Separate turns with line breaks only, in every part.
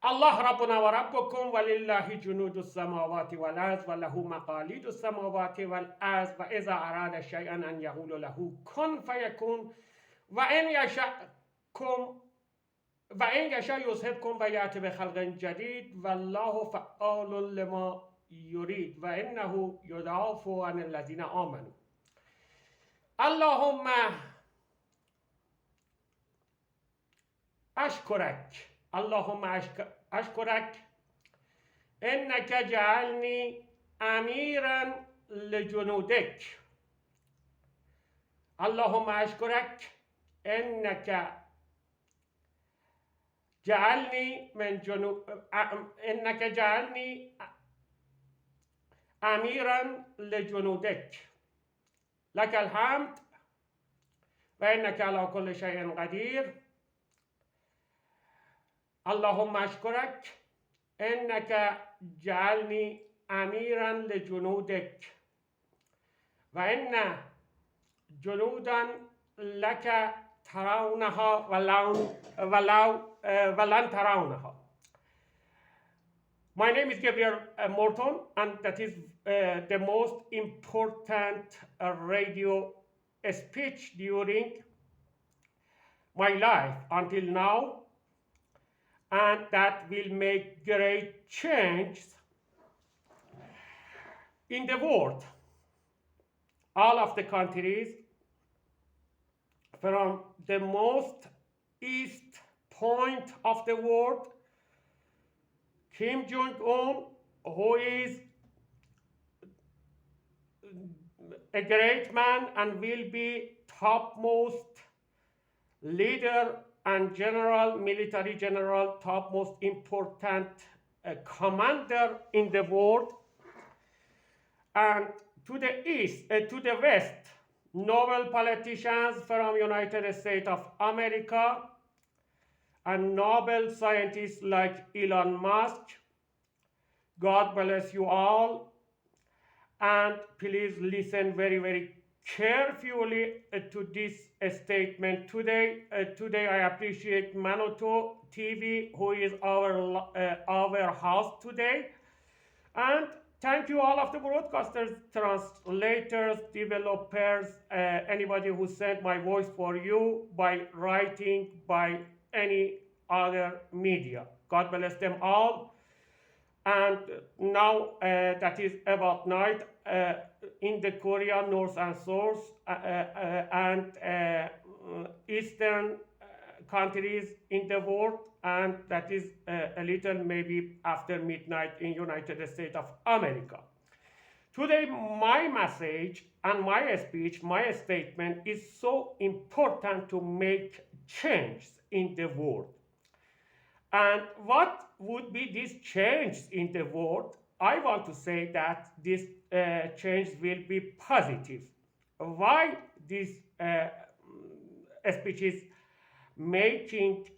الله ربنا وربكم ولله جنود السماوات والأرض وله مقاليد السماوات والأرض وإذا أراد شيئا أن يقول له كن فيكون وإن يشأكم وإن يشاء يذهبكم ويأتي بخلق جديد والله فعال لما يريد وإنه يدافع عن الذين آمنوا. اللهم أشكرك اللهم أشكرك إنك جعلني أميرا لجنودك. اللهم أشكرك إنك جعلني إنك جعلني أميرا لجنودك. لك الحمد وإنك على كل شيء قدير. اللهم أشكرك إنك جعلني أميرا لجنودك وإن جنودا لك ترونها ولن ترونها. My name is Gabriel Morton, and that is the most important radio speech during my life until now, and that will make great change in the world. All of the countries from the most east point of the world, Kim Jong-un, who is a great man and will be topmost leader and general, military general, topmost important commander in the world. And to the east, to the west, Nobel politicians from United States of America and Nobel scientists like Elon Musk. God bless you all. And please listen very, very carefully to this statement today. Today I appreciate Manoto TV, who is our host today. And thank you all of the broadcasters, translators, developers, anybody who sent my voice for you by writing, by any other media. God bless them all. And now that is about night in the Korea, north and south, and eastern countries in the world, and that is a little maybe after midnight in United States of America. Today, my message and my speech, my statement is so important to make change in the world. And what would be this change in the world? I want to say that this change will be positive. Why this speech is making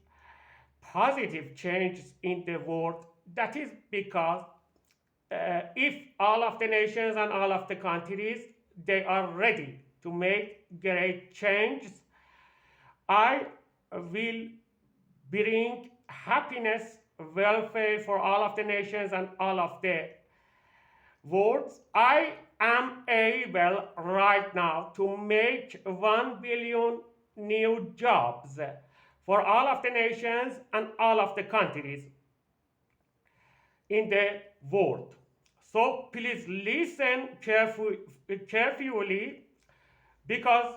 positive changes in the world? That is because if all of the nations and all of the countries, they are ready to make great changes, I will bring happiness, welfare for all of the nations and all of the worlds. I am able right now to make 1 billion new jobs for all of the nations and all of the countries in the world. So please listen carefully, because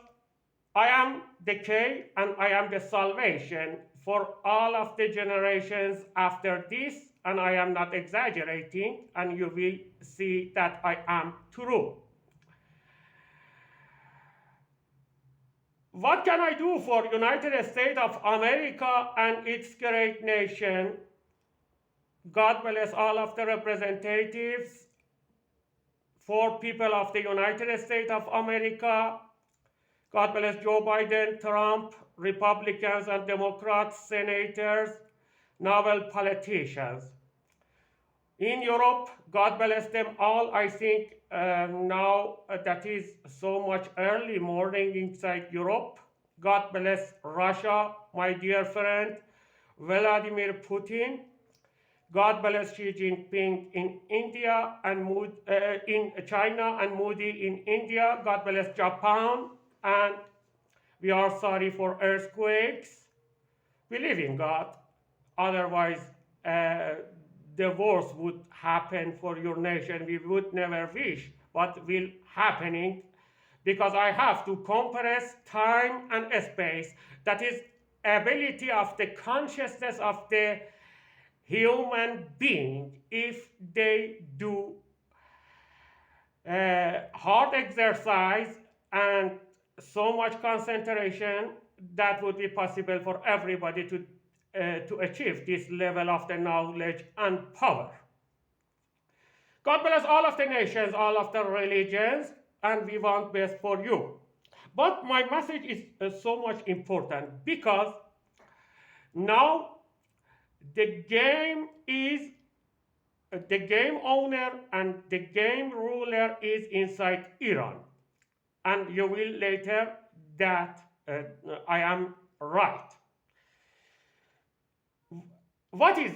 I am the key and I am the salvation for all of the generations after this, and I am not exaggerating, and you will see that I am true. What can I do for United States of America and its great nation? God bless all of the representatives for people of the United States of America. God bless Joe Biden, Trump, Republicans and Democrats, senators, Nobel politicians. In Europe, God bless them all. I think now that is so much early morning inside Europe. God bless Russia, my dear friend, Vladimir Putin. God bless Xi Jinping in India and in China and Modi in India. God bless Japan. And we are sorry for earthquakes. Believe in God. Otherwise, uh, the worst would happen for your nation. We would never wish what will happening because I have to compress time and space. That is ability of the consciousness of the human being if they do hard exercise and so much concentration that would be possible for everybody to achieve this level of the knowledge and power. God bless all of the nations, all of the religions, and we want best for you. But my message is so much important because now the game is the game owner and the game ruler is inside Iran. And you will later that I am right. What is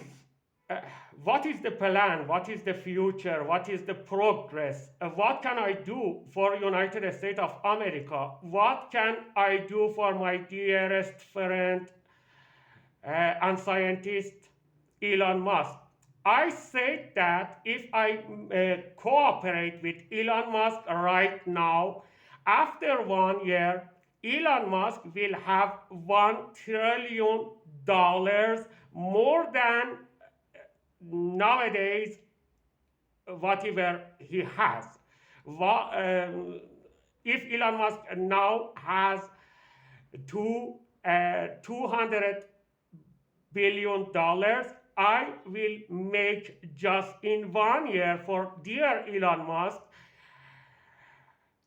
uh, what is the plan? What is the future? What is the progress? What can I do for United States of America? What can I do for my dearest friend and scientist Elon Musk? I said that if I cooperate with Elon Musk right now, after 1 year, Elon Musk will have $1 trillion more than nowadays whatever he has. If Elon Musk now has 200 billion dollars, I will make just in 1 year for dear Elon Musk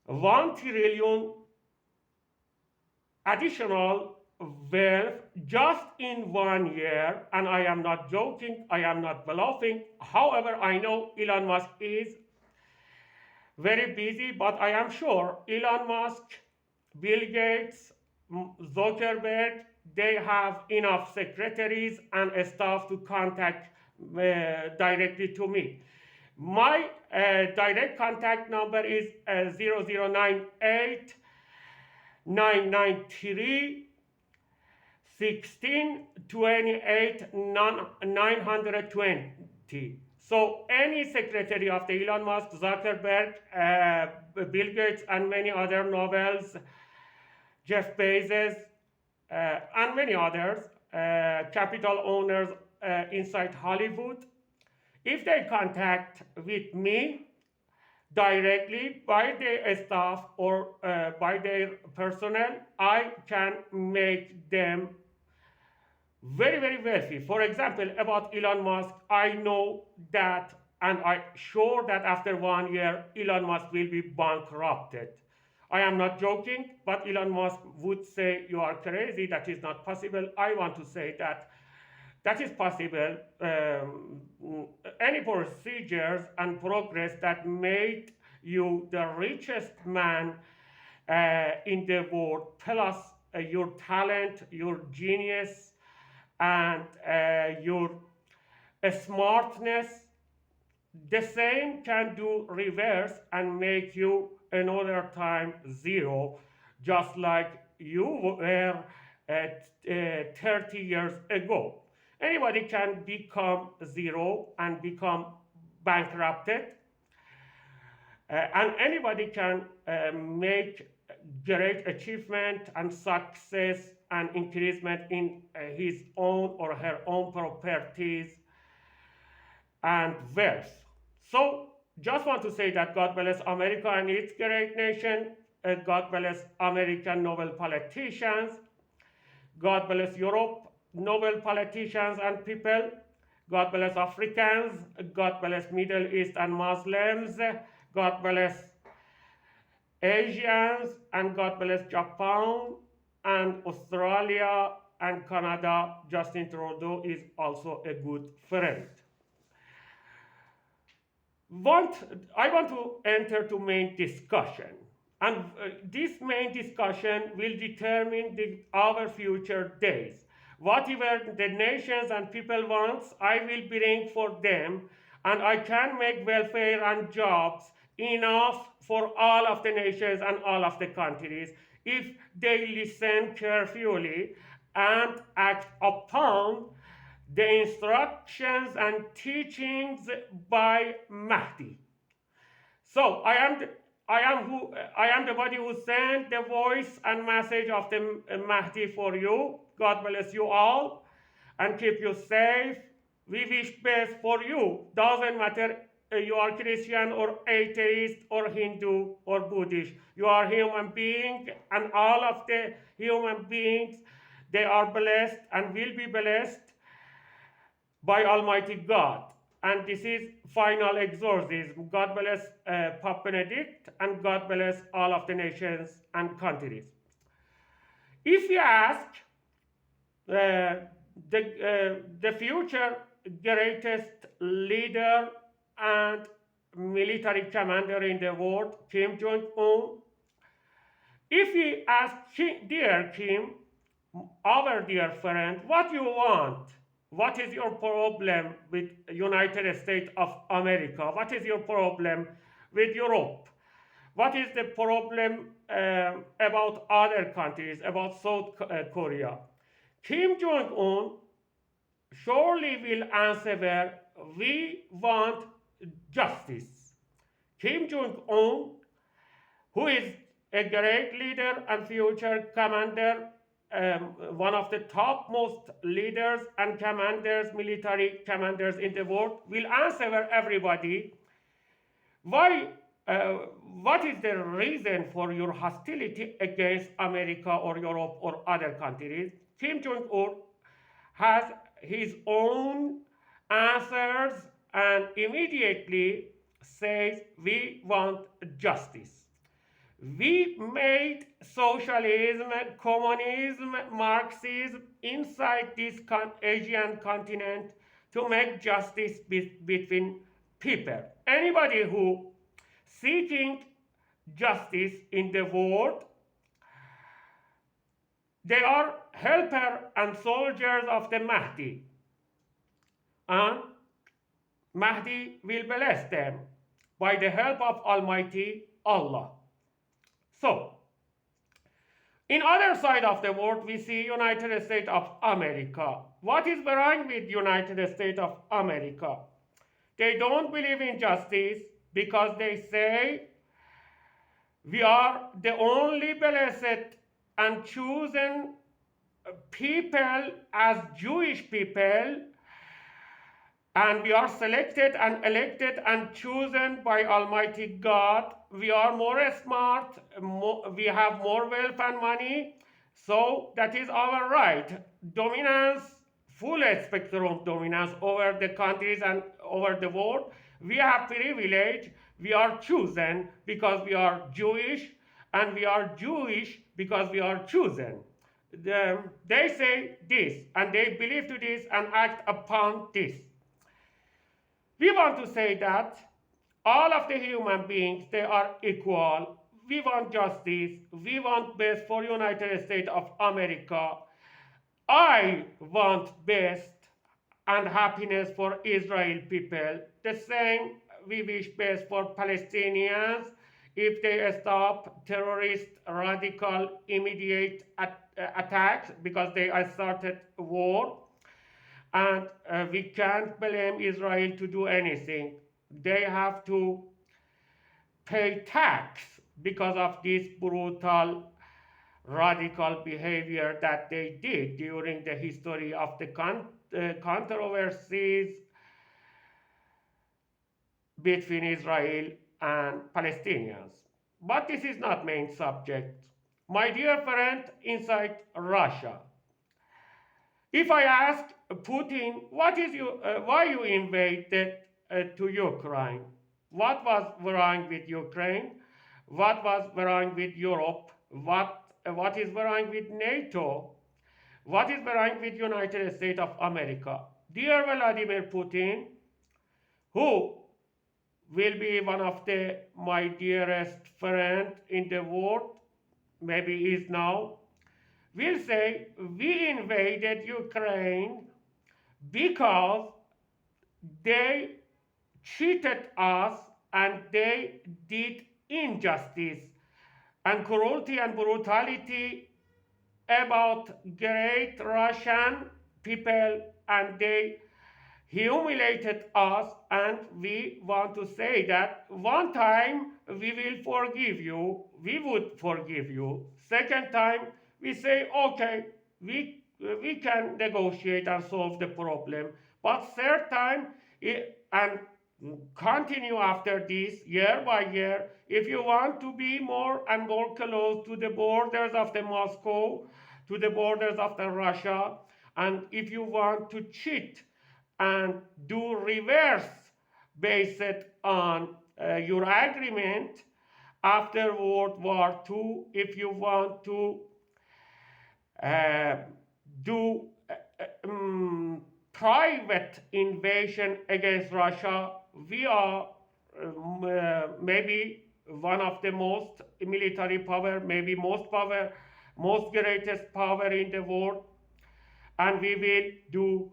1 trillion additional wealth just in 1 year, and I am not joking, I am not bluffing. However, I know Elon Musk is very busy, but I am sure Elon Musk, Bill Gates, Zuckerberg, they have enough secretaries and staff to contact directly to me. My direct contact number is 0098 993 1628 920. So any secretary of the Elon Musk, Zuckerberg, Bill Gates, and many other novels, Jeff Bezos, and many others, capital owners inside Hollywood, if they contact with me directly by their staff or by their personnel, I can make them very, very wealthy. For example, about Elon Musk, I know that, and I'm sure that after 1 year, Elon Musk will be bankrupted. I am not joking, but Elon Musk would say, you are crazy, that is not possible. I want to say that that is possible. Any procedures and progress that made you the richest man in the world, plus your talent, your genius, and your smartness, the same can do reverse and make you another time zero, just like you were at 30 years ago. Anybody can become zero and become bankrupted, and anybody can make great achievement and success and increasement in his own or her own properties and wealth. So, just want to say that God bless America and its great nation. God bless American Nobel politicians. God bless Europe, Nobel politicians and people. God bless Africans. God bless Middle East and Muslims. God bless Asians. And God bless Japan and Australia and Canada. Justin Trudeau is also a good friend. I want to enter to main discussion. And this main discussion will determine our future days. Whatever the nations and people wants, I will bring for them, and I can make welfare and jobs enough for all of the nations and all of the countries if they listen carefully and act upon the instructions and teachings by Mahdi. So I am the body who sent the voice and message of the Mahdi for you. God bless you all and keep you safe. We wish best for you. Doesn't matter you are Christian or atheist or Hindu or Buddhist. You are human being, and all of the human beings, they are blessed and will be blessed by Almighty God. And this is final exorcism. God bless Pope Benedict, and God bless all of the nations and countries. If you ask the future greatest leader and military commander in the world, Kim Jong-un, if you ask dear Kim, our dear friend, what you want? What is your problem with United States of America? What is your problem with Europe? What is the problem about other countries, about South Korea? Kim Jong-un surely will answer, we want justice. Kim Jong-un, who is a great leader and future commander, one of the topmost leaders and commanders, military commanders in the world, will answer everybody why. What is the reason for your hostility against America or Europe or other countries? Kim Jong-un has his own answers and immediately says, we want justice. We made socialism, communism, Marxism inside this Asian continent to make justice between people. Anybody who seeking justice in the world, they are helper and soldiers of the Mahdi. And Mahdi will bless them by the help of Almighty Allah. So, in other side of the world, we see United States of America. What is wrong with United States of America? They don't believe in justice because they say we are the only blessed and chosen people as Jewish people, and we are selected and elected and chosen by Almighty God. We are more smart, we have more wealth and money, so that is our right. Dominance, full spectrum dominance over the countries and over the world. We have privilege, we are chosen because we are Jewish, and we are Jewish because we are chosen. They say this, and they believe to this and act upon this. We want to say that all of the human beings, they are equal. We want justice. We want best for United States of America. I want best and happiness for Israel people. The same we wish best for Palestinians if they stop terrorist, radical, immediate attacks because they have started war. And we can't blame Israel to do anything. They have to pay tax because of this brutal, radical behavior that they did during the history of the controversies between Israel and Palestinians. But this is not main subject. My dear friend inside Russia, if I ask Putin, why you invaded to Ukraine? What was wrong with Ukraine? What was wrong with Europe? What is wrong with NATO? What is wrong with United States of America? Dear Vladimir Putin, who will be one of my dearest friend in the world, maybe is now, will say we invaded Ukraine because they cheated us and they did injustice and cruelty and brutality about great Russian people, and they humiliated us, and we want to say that one time we will forgive you, we would forgive you. Second time we say okay, we can negotiate and solve the problem. But third time, and continue after this year by year, if you want to be more and more close to the borders of the Moscow, to the borders of the Russia, and if you want to cheat and do reverse based on your agreement after World War II, if you want to uh, do private invasion against Russia, we are maybe one of the most military power, maybe most power, most greatest power in the world, and we will do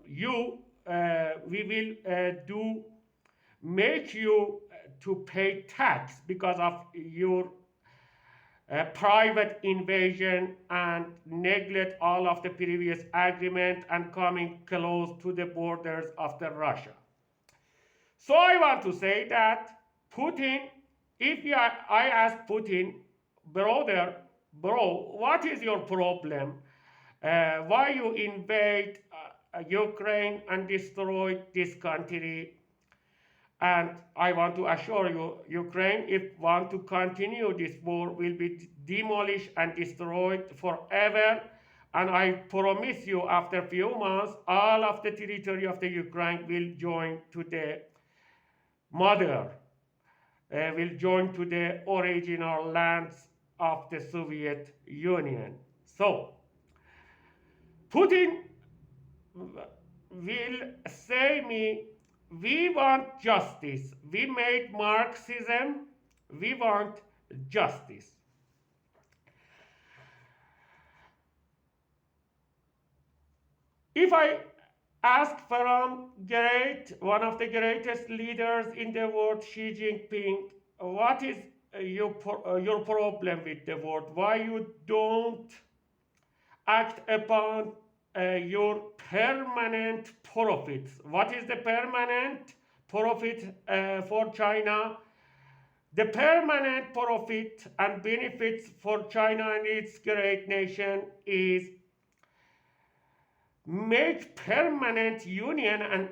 you we will do make you to pay tax because of your private invasion and neglect all of the previous agreement and coming close to the borders of the Russia. So I want to say that Putin, if I ask Putin, brother, bro, what is your problem? Why you invade Ukraine and destroy this country? And I want to assure you, Ukraine, if want to continue this war, will be demolished and destroyed forever. And I promise you, after a few months, all of the territory of the Ukraine will join to the mother, will join to the original lands of the Soviet Union. So, Putin will say me, we want justice. We made Marxism, we want justice. If I ask from one of the greatest leaders in the world, Xi Jinping, what is your problem with the world? Why you don't act upon your permanent profits? What is the permanent profit for China? The permanent profit and benefits for China and its great nation is make permanent union and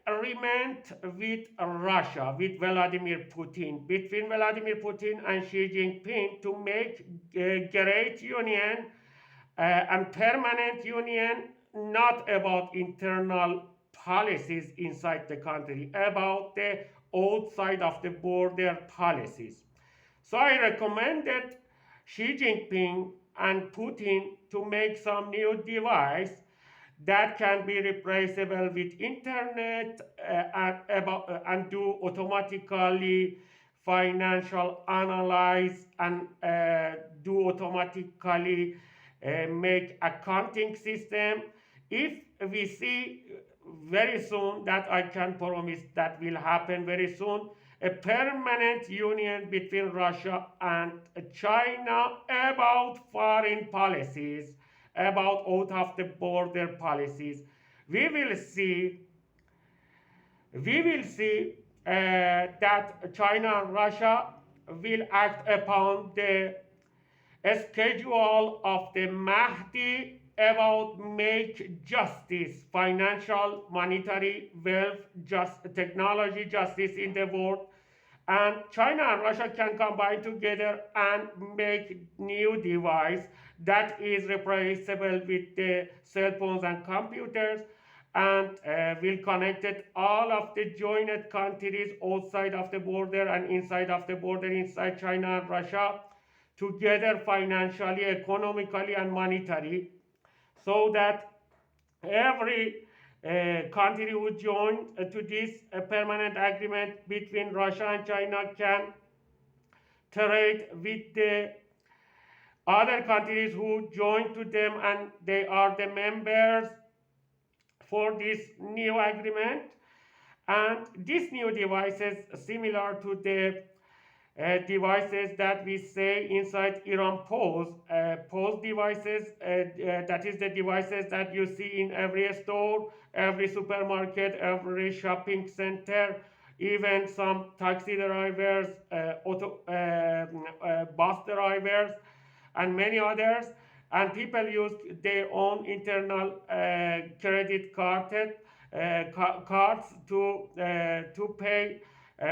agreement with Russia, with Vladimir Putin, between Vladimir Putin and Xi Jinping to make a great union and permanent union, not about internal policies inside the country, about the outside of the border policies. So I recommended Xi Jinping and Putin to make some new device that can be replaceable with internet and do automatically financial analyze and do automatically make accounting system. If we see very soon, that I can promise that will happen very soon, a permanent union between Russia and China about foreign policies, about out of the border policies. We will see that China and Russia will act upon the schedule of the Mahdi about make justice, financial, monetary, wealth, technology justice in the world. And China and Russia can combine together and make new device that is replaceable with the cell phones and computers, and will connect it all of the joined countries outside of the border and inside of the border, inside China and Russia, together financially, economically, and monetary, so that every country who join to this permanent agreement between Russia and China can trade with the Other countries who join to them and they are the members for this new agreement. And these new devices, similar to the devices that we say inside Iran pose devices, that is the devices that you see in every store, every supermarket, every shopping center, even some taxi drivers, bus drivers, and many others. And people use their own internal credit cards to pay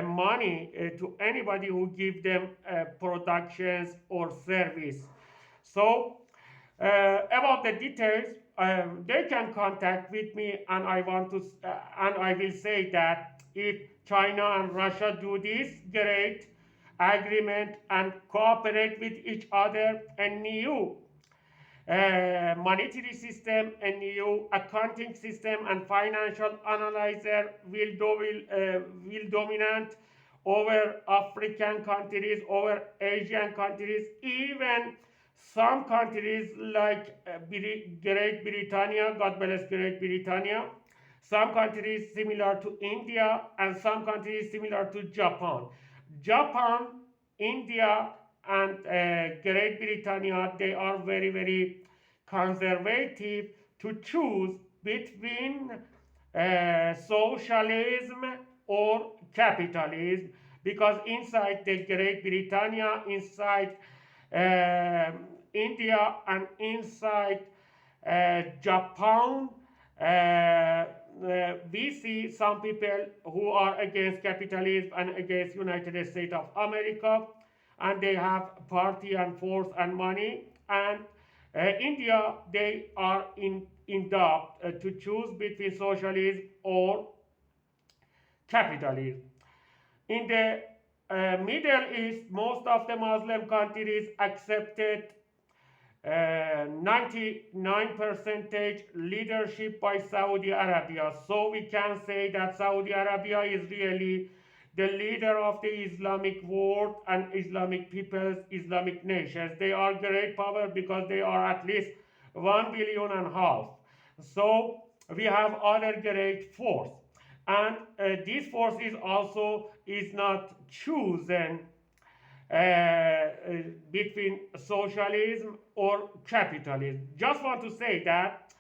money to anybody who give them productions or service. So about the details, they can contact with me, and and I will say that if China and Russia do this great agreement and cooperate with each other, a new monetary system, a new accounting system, and financial analyzer will dominant over African countries, over Asian countries, even some countries like Great Britannia, God bless Great Britannia, some countries similar to India, and some countries similar to Japan. Japan, India, and Great Britannia, they are very, very conservative to choose between socialism or capitalism, because inside the Great Britannia, inside India, and inside Japan, we see some people who are against capitalism and against United States of America, and they have party and force and money. And India, they are in doubt to choose between socialism or capitalism. In the Middle East, most of the Muslim countries accepted 99 percentage leadership by Saudi Arabia. So we can say that Saudi Arabia is really the leader of the Islamic world and Islamic peoples, Islamic nations. They are great power because they are at least 1.5 billion. So we have other great force. And this force is not chosen between socialism or capitalism. Just want to say that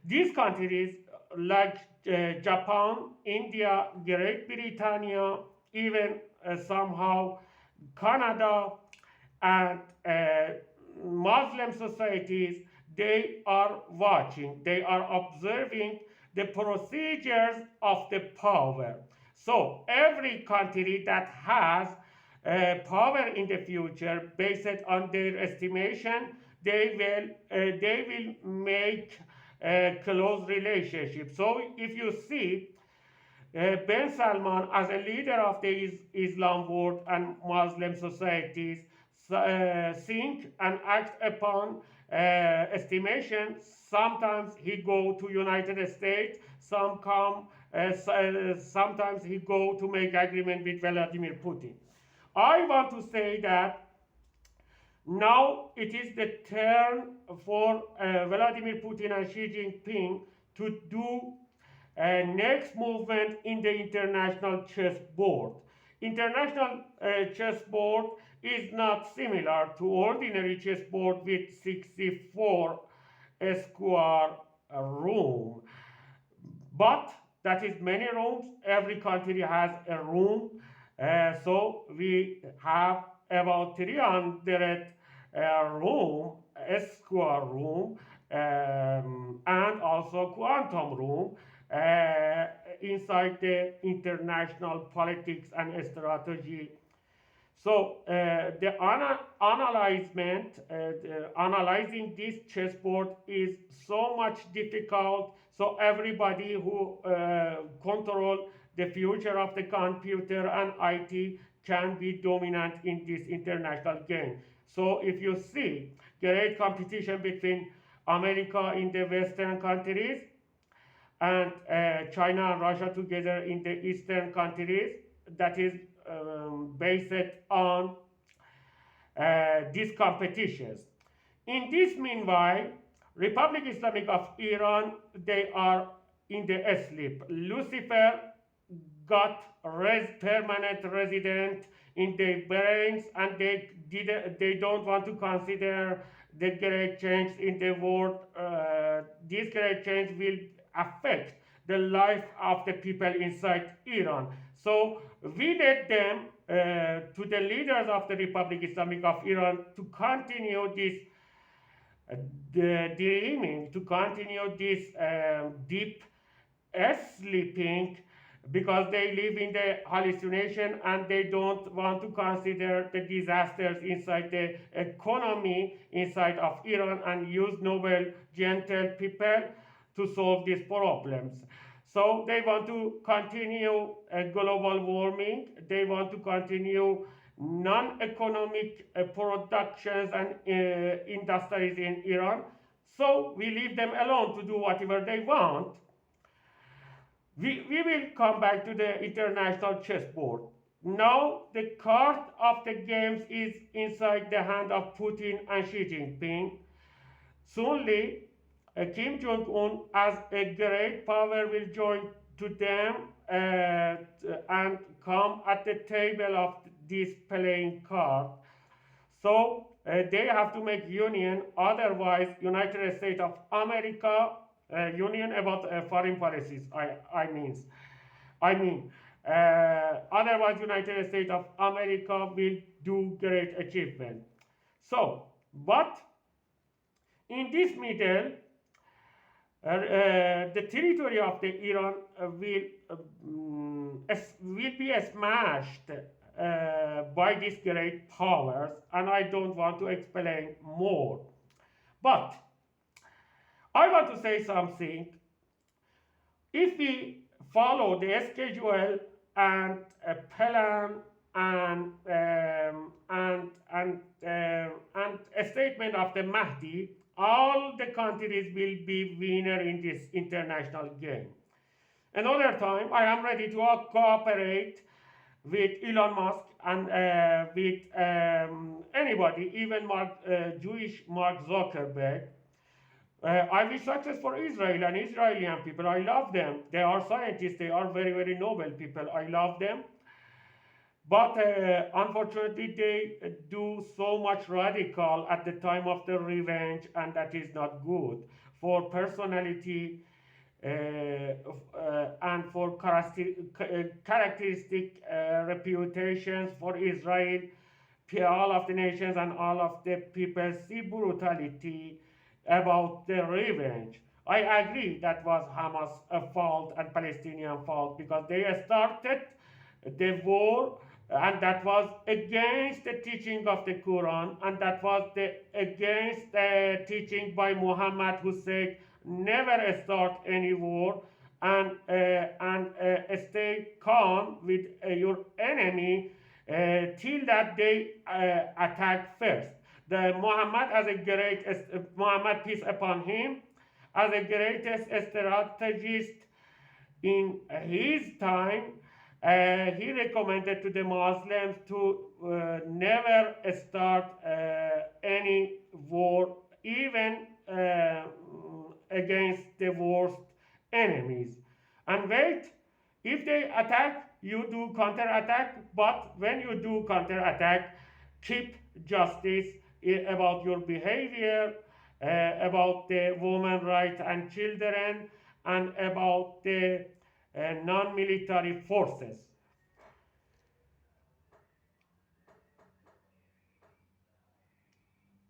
these countries like Japan, India, Great Britannia, even somehow Canada, and Muslim societies, they are watching, they are observing the procedures of the power. So every country that has power in the future, based on their estimation, they will make a close relationship. So if you see Ben Salman as a leader of the Islam world and Muslim societies think and act upon estimation. Sometimes he go to United States, sometimes he go to make agreement with Vladimir Putin. I want to say that now it is the turn for Vladimir Putin and Xi Jinping to do next movement in the international chessboard. International chessboard is not similar to ordinary chessboard with 64 square room, but that is many rooms. Every country has a room, so we have about 300 room, square room, and also quantum room inside the international politics and strategy. So analyzing this chessboard is so much difficult. So everybody who control the future of the computer and IT can be dominant in this international game. So if you see great competition between America in the Western countries and China and Russia together in the Eastern countries, that is based on these competitions. In this meanwhile, Republic Islamic of Iran, they are in the sleep. Lucifer got permanent resident in their brains, and they don't want to consider the great change in the world. This great change will affect the life of the people inside Iran. So we let them to the leaders of the Republic Islamic of Iran to continue this dreaming, to continue this deep sleeping, because they live in the hallucination and they don't want to consider the disasters inside the economy inside of Iran and use noble, gentle people to solve these problems. So they want to continue global warming, they want to continue non-economic productions and industries in Iran. So we leave them alone to do whatever they want. We will come back to the international chessboard. Now the card of the games is inside the hand of Putin and Xi Jinping. Soonly, Kim Jong Un, as a great power, will join to them and come at the table of this playing card. So they have to make union, otherwise United States of America union about foreign policies. I mean, otherwise United States of America will do great achievement. So, but in this middle, the territory of the Iran will be smashed by these great powers, and I don't want to explain more. But I want to say something. If we follow the schedule and a plan and a statement of the Mahdi, all the countries will be winner in this international game. Another time, I am ready to cooperate with Elon Musk and with anybody, even Jewish Mark Zuckerberg. I wish success for Israel and Israeli people. I love them. They are scientists. They are very, very noble people. I love them. But unfortunately, they do so much radical at the time of the revenge, and that is not good for personality and for characteristic reputations for Israel. All of the nations and all of the people see brutality about the revenge. I agree that was Hamas' fault and Palestinian fault, because they started the war, and that was against the teaching of the Quran, and that was against the teaching by Muhammad, who said never start any war, and stay calm with your enemy till that they attack first. The Muhammad, as a great Muhammad, peace upon him, as the greatest strategist in his time, he recommended to the Muslims to never start any war, even against the worst enemies. And wait, if they attack, you do counterattack, but when you do counterattack, keep justice about your behavior, about the women rights and children, and about the non-military forces.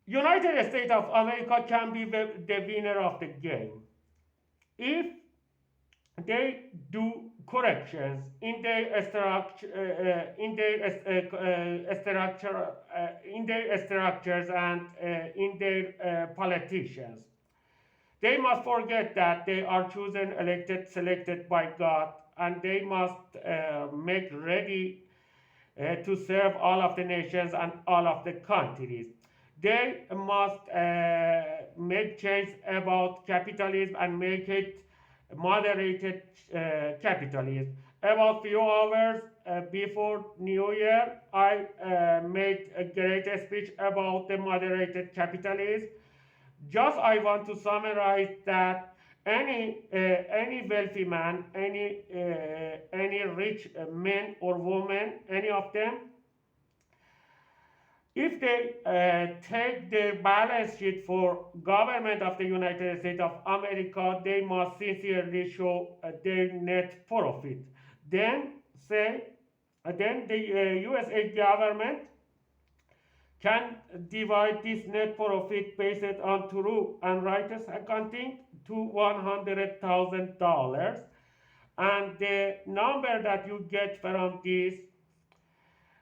United States of America can be the winner of the game if they do corrections in their structures and in their politicians. They must forget that they are chosen, elected, selected by God, and they must make ready to serve all of the nations and all of the countries. They must make change about capitalism and make it moderated capitalism. About few hours before New Year, I made a great speech about the moderated capitalism. just I want to summarize that any wealthy man, any rich man or woman, any of them, if they take their balance sheet for government of the United States of America, they must sincerely show their net profit. Then say, then the USA government can divide this net profit based on true and righteous accounting to $100,000, and the number that you get from this,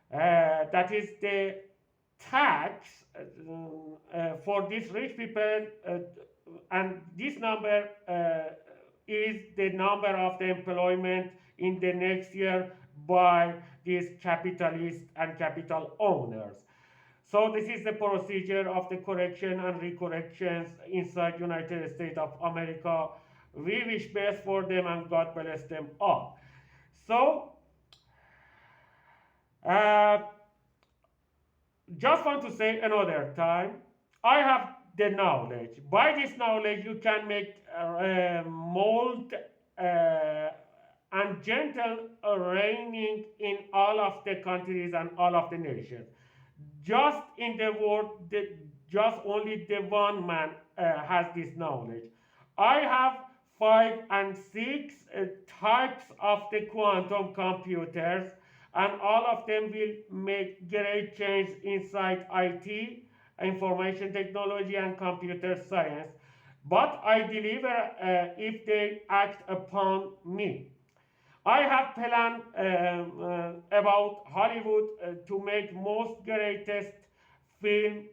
that is the tax for these rich people, and this number is the number of the employment in the next year by these capitalists and capital owners. So this is the procedure of the correction and recorrections inside United States of America. We wish best for them and God bless them all. So uh, just want to say another time, I have the knowledge. By this knowledge, you can make mold and gentle reigning in all of the countries and all of the nations. Just in the world, just only the one man has this knowledge. I have 5 and 6 types of the quantum computers, and all of them will make great change inside IT, information technology, and computer science. But I deliver if they act upon me. I have planned about Hollywood to make most greatest film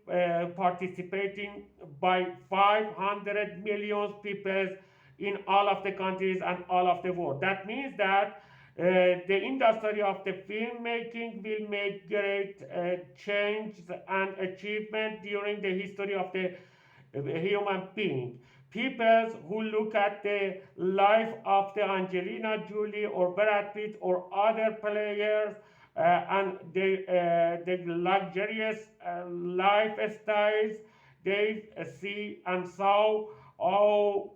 participating by 500 million people in all of the countries and all of the world. That means that the industry of the filmmaking will make great change and achievement during the history of the human being. People who look at the life of the Angelina Jolie or Brad Pitt or other players and the luxurious lifestyles, they see and saw, oh,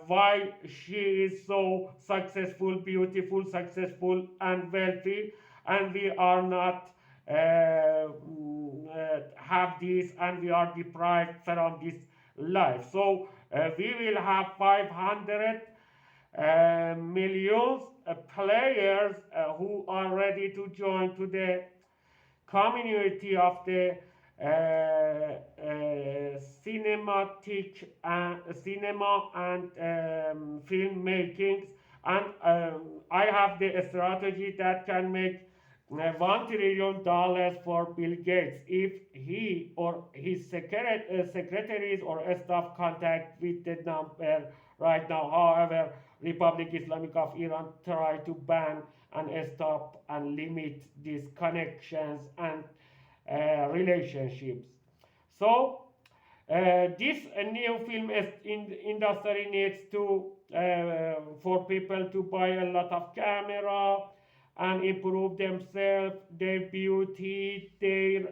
why she is so successful, beautiful, successful, and wealthy, and we are not have this, and we are deprived from this life. So we will have 500 millions players who are ready to join to the community of the cinematic and cinema and filmmakings, and I have the strategy that can make $1 trillion for Bill Gates if he or his secretaries or staff contact with the number right now. However, Republic Islamic of Iran try to ban and stop and limit these connections and relationships. So this new film industry needs to for people to buy a lot of camera and improve themselves, their beauty, their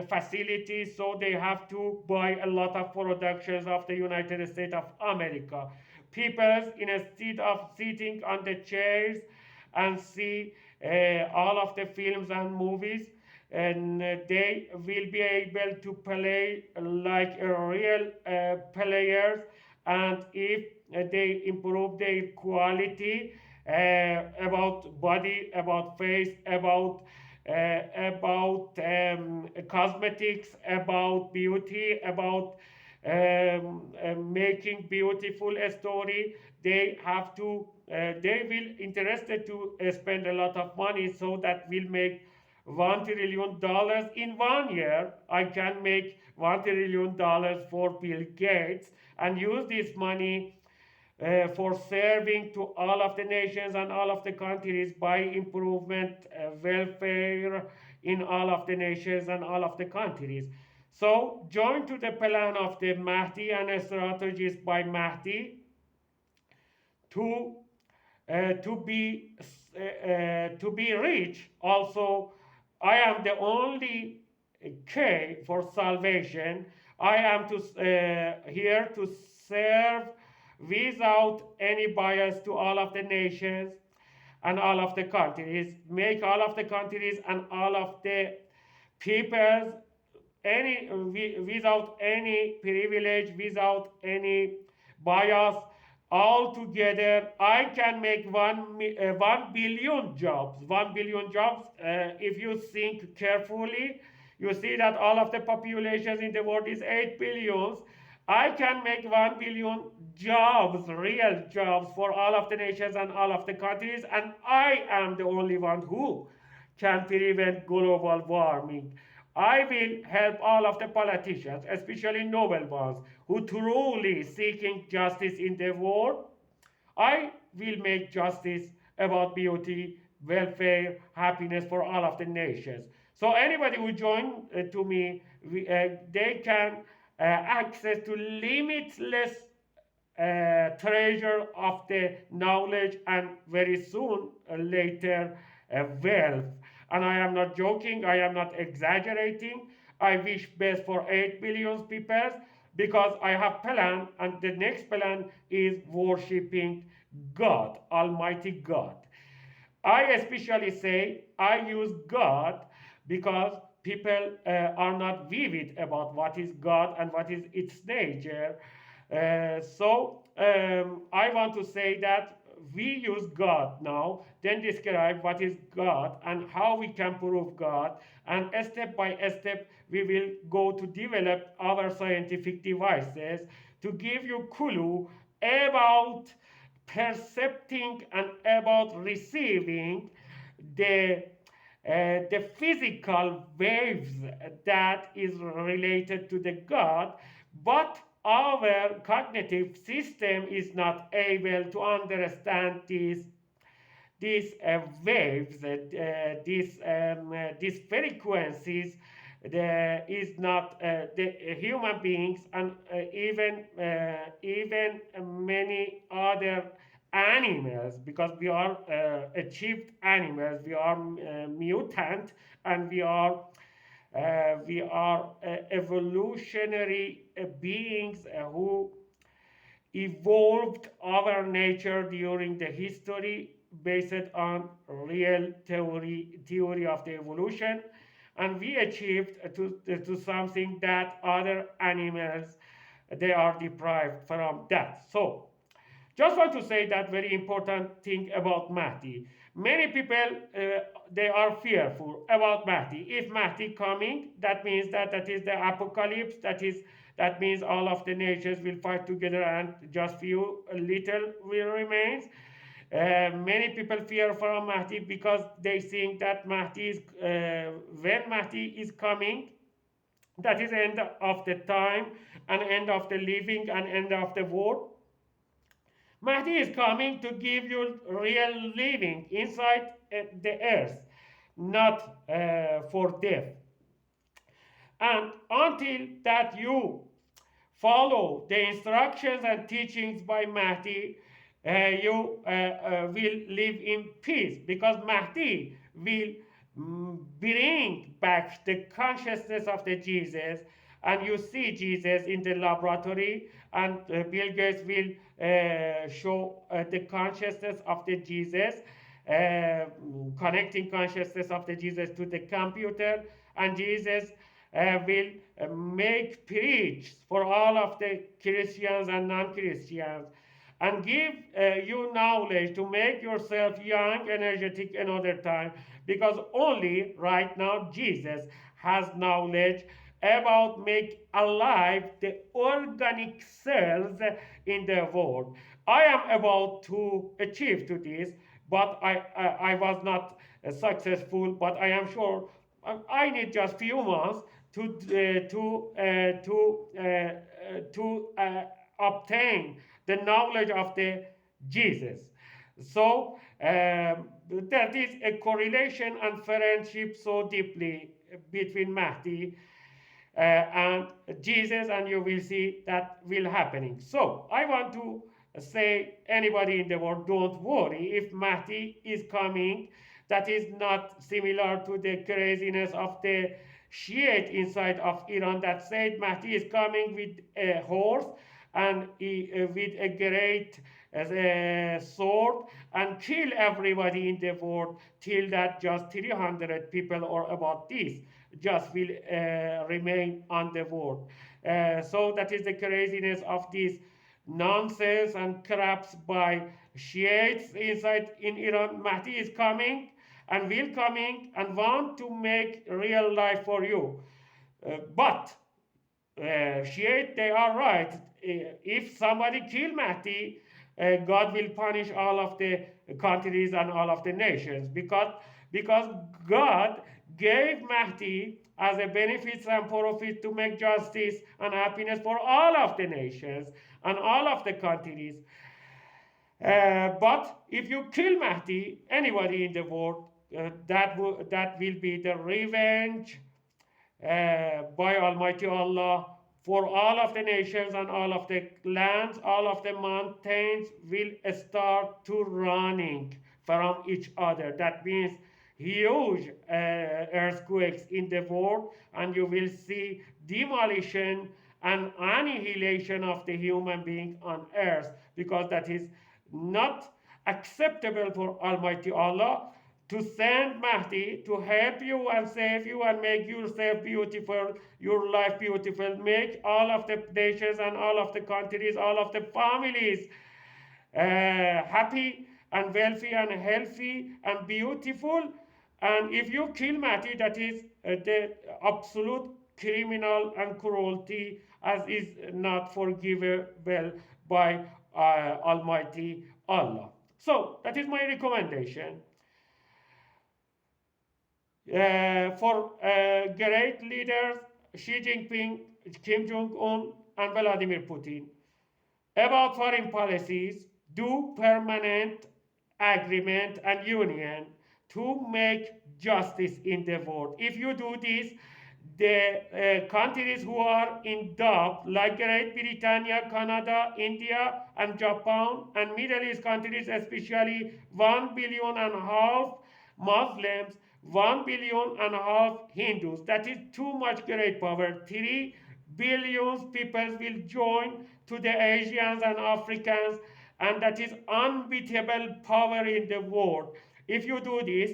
facilities. So they have to buy a lot of productions of the United States of America. People, instead of sitting on the chairs and see all of the films and movies, and they will be able to play like a real players, and if they improve their quality about body, about face, about cosmetics, about beauty, about making beautiful story, they have to they will interested to spend a lot of money, so that will make $1 trillion in 1 year. I can make $1 trillion for Bill Gates and use this money for serving to all of the nations and all of the countries by improvement welfare in all of the nations and all of the countries. So join to the plan of the Mahdi and strategies by Mahdi to uh, to be to be rich. Also, I am the only K for salvation. I am here to serve without any bias to all of the nations and all of the countries, make all of the countries and all of the peoples without any privilege, without any bias, all together. I can make 1 billion jobs. 1 billion jobs. If you think carefully, you see that all of the populations in the world is 8 billions. I can make 1 billion jobs, real jobs for all of the nations and all of the countries, and I am the only one who can prevent global warming. I will help all of the politicians, especially noble ones, who truly seeking justice in the world. I will make justice about beauty, welfare, happiness for all of the nations. So anybody who join to me, they can access to limitless treasure of the knowledge and very soon later wealth. And I am not joking, I am not exaggerating. I wish best for 8 billion people because I have plan, and the next plan is worshiping God, Almighty God. I especially say I use God because people are not vivid about what is God and what is its nature. I want to say that we use God now, then describe what is God and how we can prove God, and step by step we will go to develop our scientific devices to give you clue about percepting and about receiving the the physical waves that is related to the God, but our cognitive system is not able to understand these waves, these frequencies. Is not the human beings and even many other animals, because we are achieved animals, we are mutant, and we are evolutionary beings who evolved our nature during the history based on real theory of the evolution, and we achieved to something that other animals they are deprived from that. So just want to say that very important thing about Mahdi. Many people they are fearful about Mahdi. If Mahdi coming, that means that is the apocalypse. That means all of the nations will fight together and just few little will remain. Many people fear from Mahdi because they think that Mahdi is when Mahdi is coming, that is end of the time and end of the living and end of the world. Mahdi is coming to give you real living inside the earth, not for death. And until that you follow the instructions and teachings by Mahdi, you will live in peace, because Mahdi will bring back the consciousness of the Jesus, and you see Jesus in the laboratory, and Bill Gates will show the consciousness of the Jesus, uh, connecting consciousness of the Jesus to the computer, and Jesus will make preach for all of the Christians and non-Christians, and give you knowledge to make yourself young, energetic another time, because only right now Jesus has knowledge about make alive the organic cells in the world. I am about to achieve to this, but I was not successful, but I am sure I need just few months to obtain the knowledge of the Jesus. So that is a correlation and friendship so deeply between Mahdi and Jesus, and you will see that will happening. So I want to say anybody in the world, don't worry if Mahdi is coming. That is not similar to the craziness of the Shiite inside of Iran that said Mahdi is coming with a horse and with a great sword and kill everybody in the world till that just 300 people or about this just will remain on the world. So that is the craziness of this nonsense and craps by Shiites inside in Iran. Mahdi is coming and will coming and want to make real life for you. But Shiite, they are right. If somebody kill Mahdi, God will punish all of the countries and all of the nations because God gave Mahdi as a benefits and profit to make justice and happiness for all of the nations and all of the countries. But if you kill Mahdi, anybody in the world, that will be the revenge by Almighty Allah for all of the nations and all of the lands, all of the mountains will start to running from each other. That means huge earthquakes in the world, and you will see demolition and annihilation of the human being on earth because that is not acceptable for Almighty Allah to send Mahdi to help you and save you and make yourself beautiful, your life beautiful, make all of the nations and all of the countries, all of the families happy and wealthy and healthy and beautiful. And if you kill Mahdi, that is the absolute criminal and cruelty as is not forgivable by Almighty Allah. So that is my recommendation for great leaders Xi Jinping, Kim Jong Un, and Vladimir Putin about foreign policies. Do permanent agreement and union to make justice in the world. If you do this, the countries who are in doubt, like Great Britain, Canada, India, and Japan, and Middle East countries, especially 1.5 billion Muslims, 1.5 billion Hindus. That is too much great power. 3 billion people will join to the Asians and Africans, and that is unbeatable power in the world. If you do this,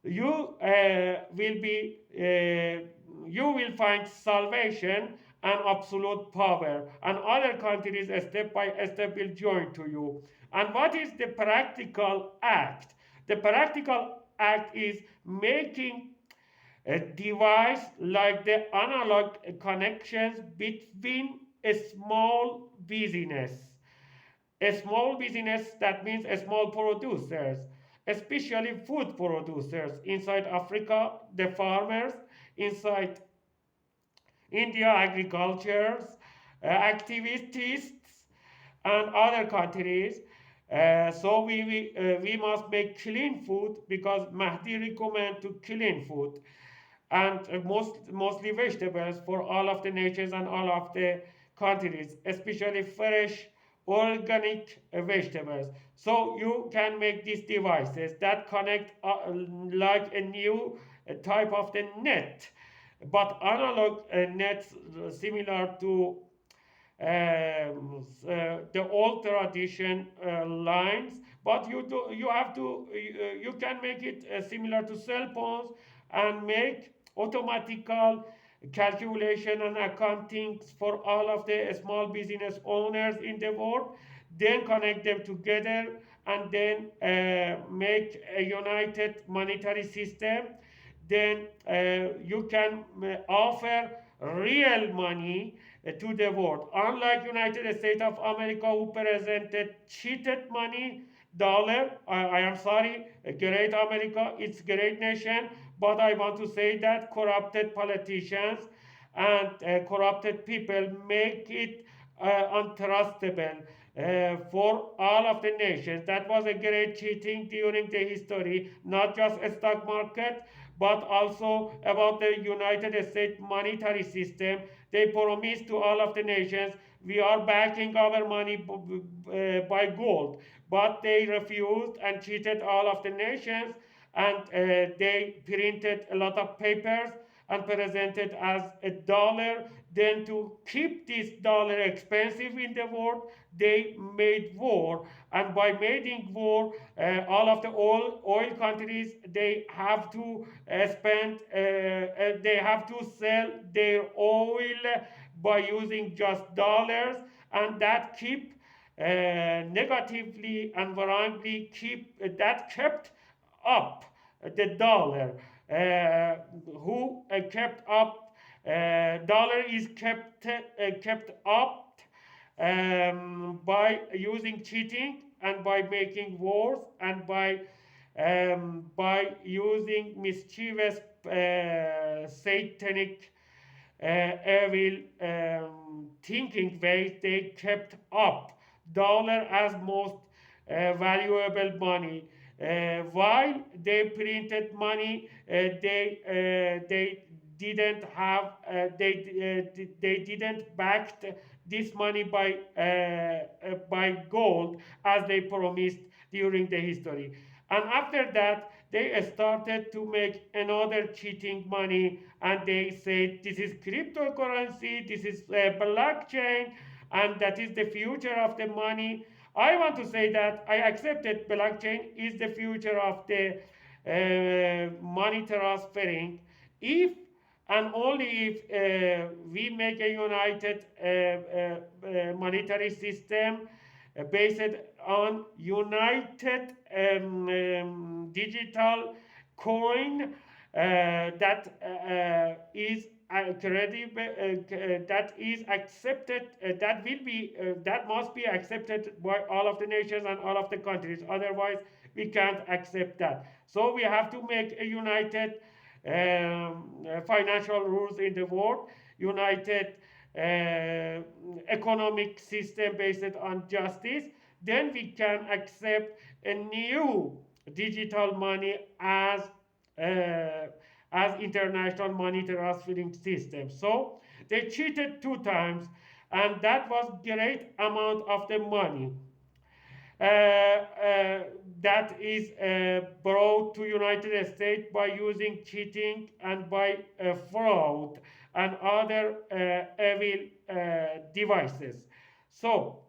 you you will find salvation and absolute power, and other countries step by step will join to you. And what is the practical act? The practical act is making a device like the analog connections between a small business. A small business, that means a small producers, especially food producers inside Africa, the farmers, inside India, agricultures, activists, and other countries. So we must make clean food because Mahdi recommend to clean food and mostly vegetables for all of the nations and all of the countries, especially fresh organic vegetables. So you can make these devices that connect like a new type of the net, but analog nets similar to the old tradition lines, but you have to you can make it similar to cell phones and make automatical calculation and accounting for all of the small business owners in the world, then connect them together and then make a united monetary system. Then you can offer real money to the world. Unlike United States of America, who presented cheated money, dollar. I am sorry, great America, it's great nation, but I want to say that corrupted politicians and corrupted people make it untrustable for all of the nations. That was a great cheating during the history, not just a stock market, but also about the United States monetary system. They promised to all of the nations, we are backing our money by gold, but they refused and cheated all of the nations, and they printed a lot of papers and presented as a dollar. Then to keep this dollar expensive in the world, they made war. And by making war, all of the oil countries, they have to they have to sell their oil by using just dollars, and that keep negatively and wrongly keep that kept up the dollar. Who kept up dollar is kept up by using cheating and by making wars and by using mischievous satanic evil thinking ways. They kept up dollar as most valuable money. While they printed money, they didn't have they didn't back this money by gold as they promised during the history. And after that, they started to make another cheating money, and they said this is cryptocurrency, this is blockchain, and that is the future of the money. I want to say that I accept that blockchain is the future of the money transferring if and only if we make a united monetary system based on united digital coin that is credible, that is accepted, that must be accepted by all of the nations and all of the countries. Otherwise, we can't accept that. So we have to make a united financial rules in the world, united economic system based on justice. Then we can accept a new digital money uh, as international money transferring system. So they cheated two times, and that was great amount of the money that is brought to United States by using cheating and by fraud and other evil devices. So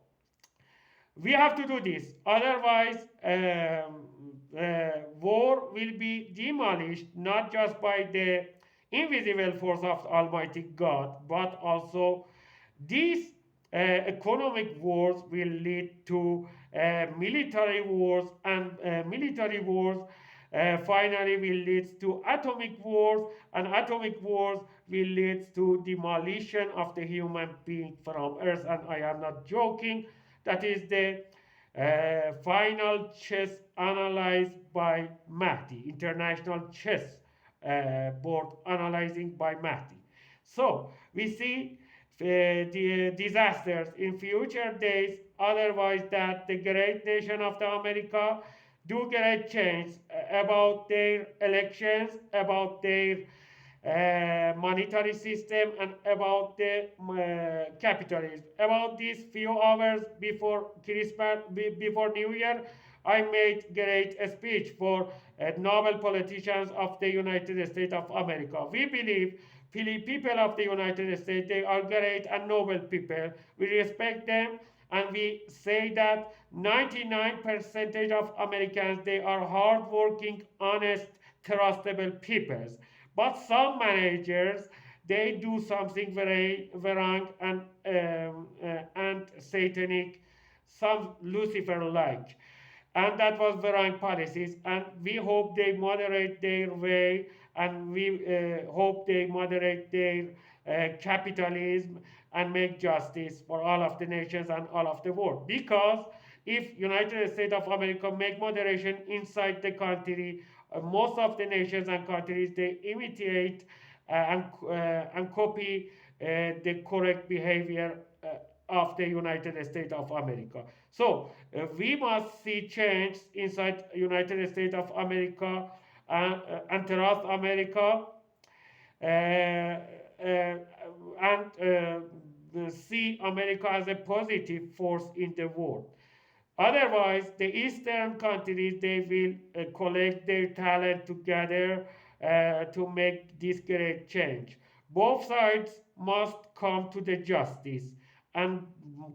we have to do this, otherwise war will be demolished not just by the invisible force of Almighty God, but also these economic wars will lead to military wars, and military wars finally will lead to atomic wars, and atomic wars will lead to demolition of the human being from Earth. And I am not joking. That is the final chess analyzed by Mahdy, International Chess Board analyzing by Mahdy. So we see the disasters in future days, otherwise that the great nation of the America do great change about their elections, about their monetary system, and about the capitalism. About these few hours before Christmas, before New Year, I made great speech for noble politicians of the United States of America. We believe people of the United States, they are great and noble people. We respect them, and we say that 99% of Americans, they are hardworking, honest, trustable peoples. But some managers, they do something very wrong and satanic, some Lucifer-like, and that was the wrong policies. And we hope they moderate their way, and we hope they moderate their capitalism and make justice for all of the nations and all of the world. Because if United States of America make moderation inside the country, most of the nations and countries, they imitate and copy the correct behavior of the United States of America. So we must see change inside United States of America and trust America and see America as a positive force in the world. Otherwise, the Eastern countries, they will collect their talent together to make this great change. Both sides must come to the justice and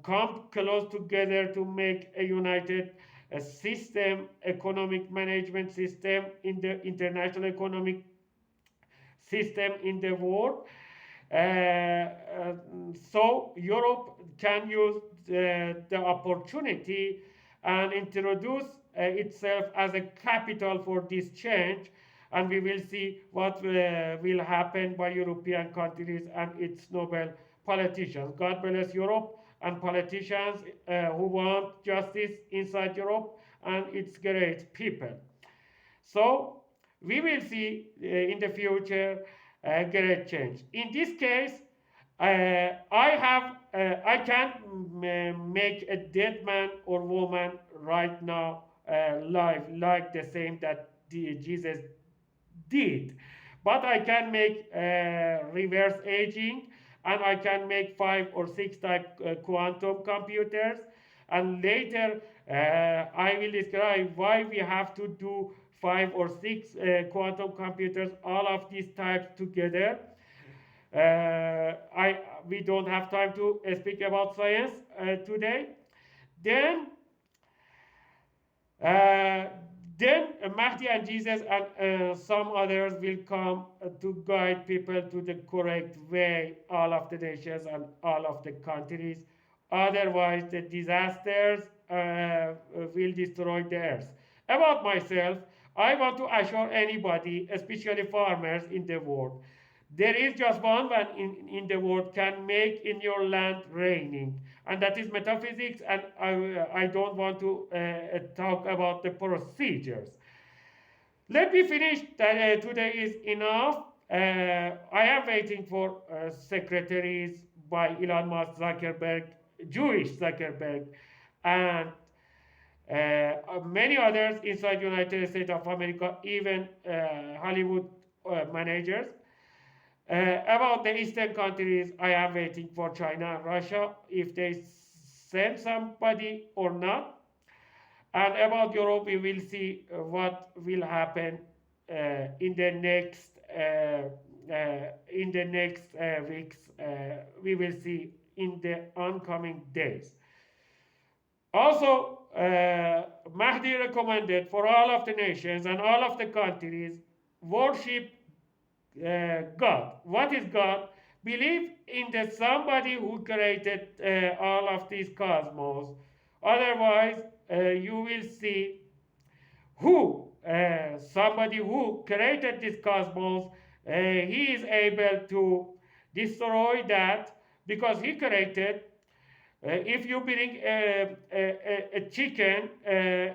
come close together to make a united system, economic management system in the international economic system in the world. So Europe can use the opportunity and introduce itself as a capital for this change, and we will see what will happen by European countries and its noble politicians. God bless Europe and politicians who want justice inside Europe and its great people. So we will see in the future a great change. In this case, I can make a dead man or woman right now live like the same that Jesus did. But I can make reverse aging, and I can make 5 or 6 type quantum computers. And later I will describe why we have to do 5 or 6 quantum computers, all of these types together. We don't have time to speak about science today. Then uh, then Mahdi and Jesus and some others will come to guide people to the correct way, all of the nations and all of the countries. Otherwise, the disasters will destroy the earth. About myself, I want to assure anybody, especially farmers in the world, there is just one man in the world can make in your land raining, and that is metaphysics. And I don't want to talk about the procedures. Let me finish. Today is enough. I am waiting for secretaries by Elon Musk, Zuckerberg, Jewish Zuckerberg, and many others inside United States of America, even Hollywood managers. About the eastern countries, I am waiting for China and Russia if they send somebody or not. And about Europe, we will see what will happen in the next weeks. We will see in the oncoming days. Also, Mahdi recommended for all of the nations and all of the countries worship God. What is God? Believe in the somebody who created all of these cosmos. Otherwise, you will see who somebody who created this cosmos. He is able to destroy that because he created. If you bring a chicken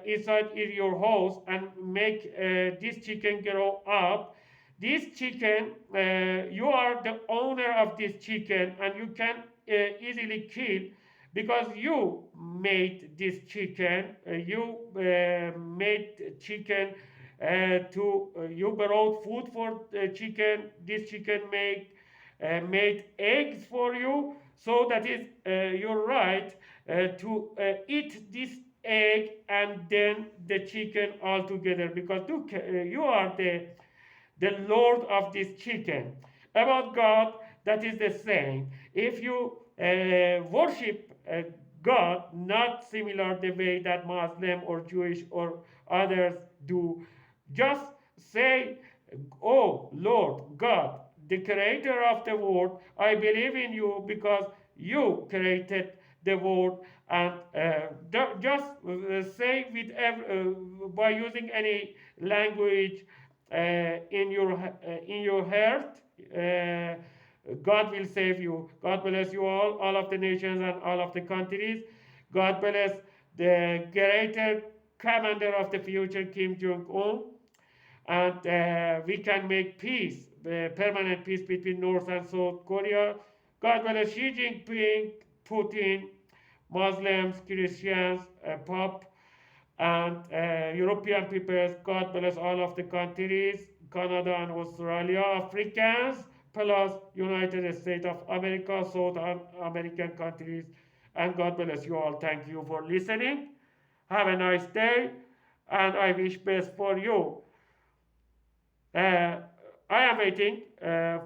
inside your house and make this chicken grow up, this chicken, you are the owner of this chicken, and you can easily kill because you made this chicken. You made chicken to you brought food for the chicken. This chicken made eggs for you, so that is your right to eat this egg and then the chicken all together, because you are the Lord of this chicken. About God, that is the same. If you worship God, not similar the way that Muslim or Jewish or others do, just say, "Oh Lord God, the creator of the world, I believe in you because you created the world." And just say with by using any language in your heart. God will save you. God bless you all of the nations and all of the countries. God bless the greater commander of the future, Kim Jong Un, and we can make peace, permanent peace between North and South Korea. God bless Xi Jinping, Putin, Muslims, Christians, Pope, and European peoples. God bless all of the countries, Canada and Australia, Africans, plus United States of America, South American countries. And God bless you all. Thank you for listening. Have a nice day, and I wish best for you. I am waiting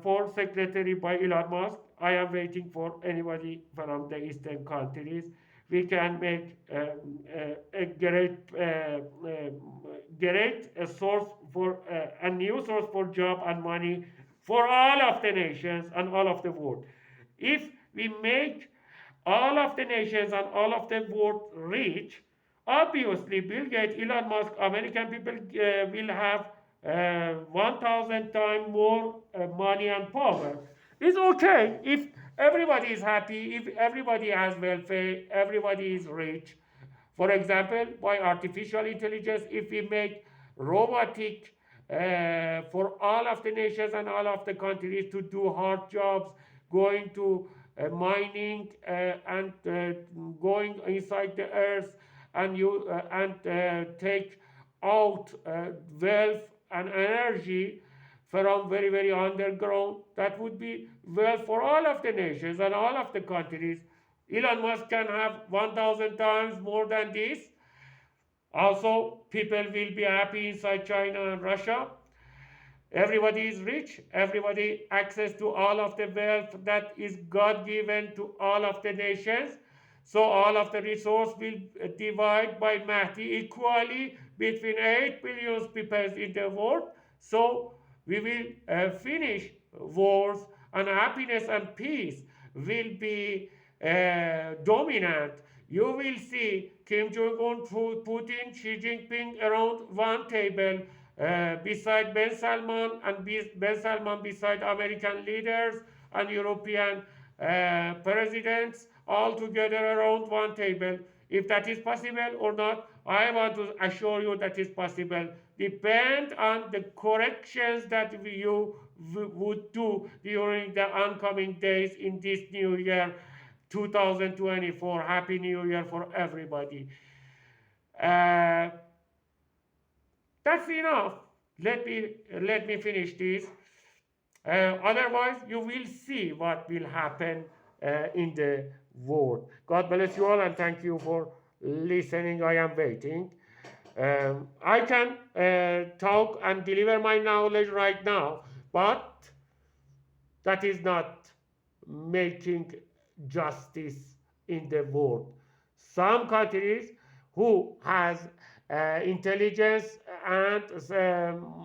for secretary by Elon Musk. I am waiting for anybody from the Eastern countries. We can make a great source for a new source for job and money for all of the nations and all of the world. If we make all of the nations and all of the world rich, obviously Bill Gates, Elon Musk, American people will have 1,000 times more money and power. It's okay if everybody is happy, if everybody has welfare, everybody is rich. For example, by artificial intelligence, if we make robotic for all of the nations and all of the countries to do hard jobs, going to mining and going inside the earth and take out wealth and energy from very very underground, that would be well for all of the nations and all of the countries. Elon Musk can have 1,000 times more than this. Also, people will be happy inside China and Russia. Everybody is rich. Everybody access to all of the wealth that is God given to all of the nations. So all of the resource will divide by mahdy equally between 8 billion people in the world. So we will finish wars, and happiness and peace will be dominant. You will see Kim Jong-un, Putin, Xi Jinping around one table, beside Ben Salman, and Ben Salman beside American leaders and European presidents, all together around one table. If that is possible or not, I want to assure you that is possible. Depend on the corrections that you would do during the oncoming days in this new year 2024. Happy New Year for everybody. Uh, that's enough. Let me finish this. Otherwise, you will see what will happen in the world. God bless you all and thank you for listening. I am waiting. I can talk and deliver my knowledge right now, but that is not making justice in the world. Some countries who has intelligence and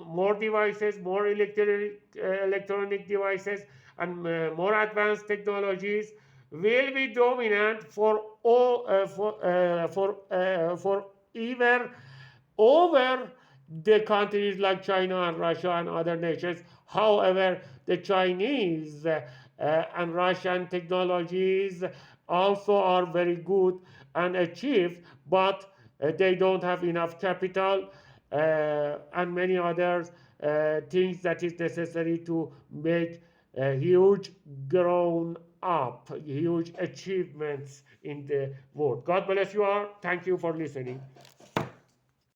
more devices, more electronic devices, and more advanced technologies will be dominant for all for either over the countries like China and Russia and other nations. However, the Chinese and Russian technologies also are very good and achieved, but they don't have enough capital and many other things that is necessary to make huge grown up, huge achievements in the world. God bless you all. Thank you for listening.